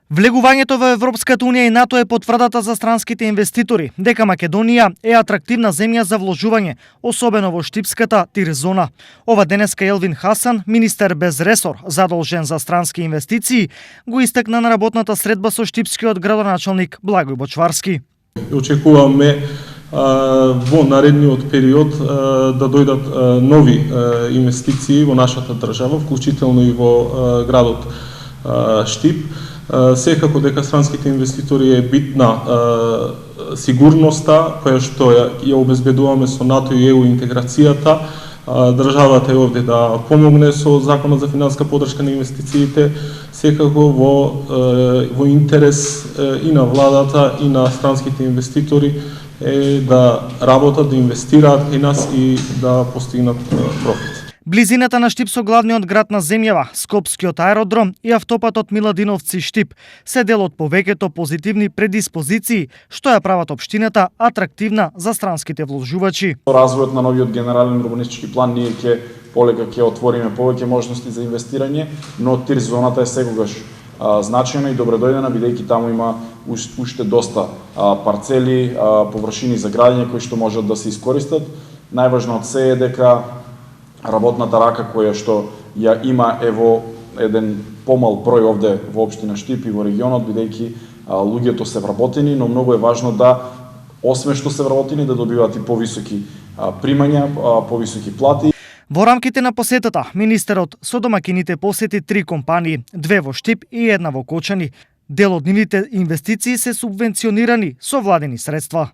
Влегувањето во Европската унија и НАТО е потврдата за странските инвеститори дека Македонија е атрактивна земја за вложување, особено во штипската тир зона. Ова денеска Елвин Хасан, министер без ресор задолжен за странски инвестиции, го истакна на работната средба со штипскиот градоначалник Благој Бочварски. Очекуваме во наредниот период да дојдат нови инвестиции во нашата држава, вклучително и во градот Штип. Секако дека странските инвеститори е битна сигурноста која што ја обезбедуваме со НАТО и ЕУ интеграцијата. Државата е овде да помогне со законот за финансиска поддршка на инвестициите, секако во интерес и на владата и на странските инвеститори е да работат, да инвестираат кај нас и да постигнат профит. Близината на Штип со главниот град на земјава, Скопскиот аеродром и автопатот Миладиновци-Штип се дел од повеќето позитивни предиспозиции што ја прават општината атрактивна за странските вложувачи. Развојот на новиот генерален урбанистички план ние полека ќе отвориме повеќе можности за инвестирање, но тир зоната е секогаш значајна и добредојдена, бидејќи таму има уште доста парцели, површини за градење кои што можат да се искористат. Најважно од се е дека работната рака која што ја има во еден помал број овде во општина Штип и во регионот, бидејќи луѓето се вработени, но многу е важно да, освен што се вработени, да добиваат и повисоки примања, повисоки плати. Во рамките на посетата, министерот со домакините посети 3 компании, 2 во Штип и 1 во Кочани. Дел од нивните инвестиции се субвенционирани со владени средства.